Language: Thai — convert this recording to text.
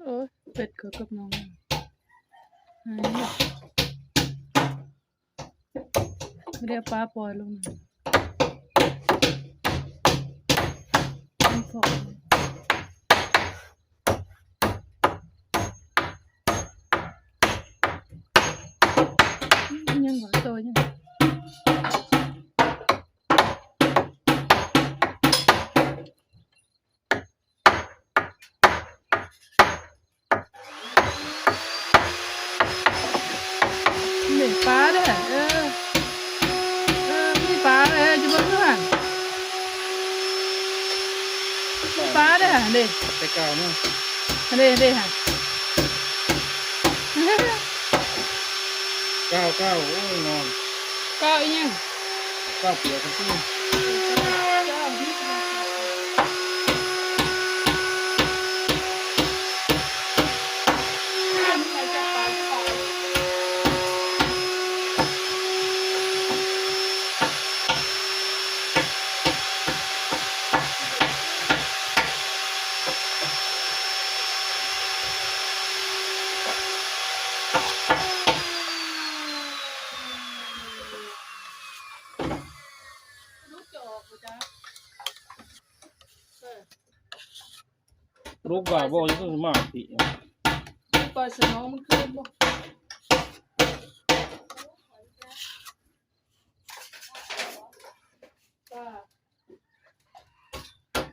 โอ้ยเป็ดเกิดกับน้องเรียกป้าปล่อยลงนะมันฟอกยังหวานตัวยังนี่ปลาเด้อมีปลาจะเบิ่งเพื่อนปลาเด้อเด้ แต่เก่าเนาะ เด้ฮะ เก้าโอ้ยนอน ก็อีหยัง เก้าเปียกทั้งที่ลูกบ่าบ่ยังต้องมาปี ปล่อยสนองมันขึ้นบ่ป้า